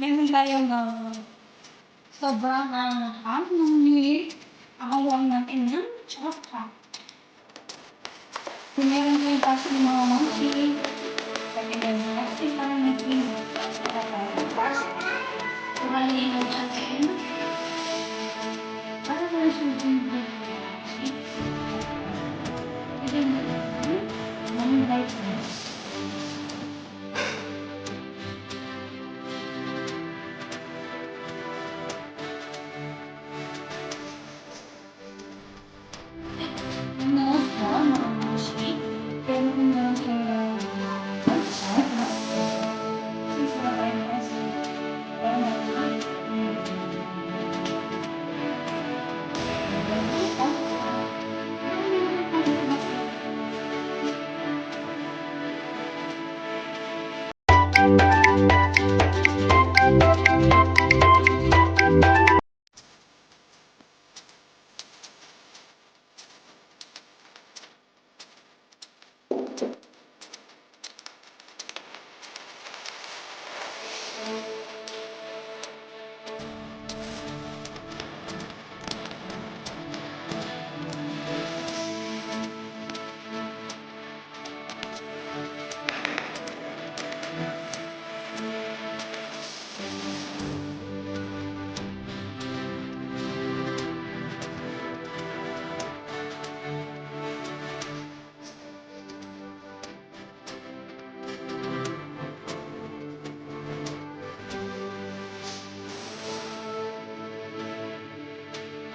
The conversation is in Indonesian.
Meron tayong sobrang ni awang natin ng tsaka. Kung meron tayong kasi ng mga monkey, pwede meron kasi parang naging plastic. Marami naman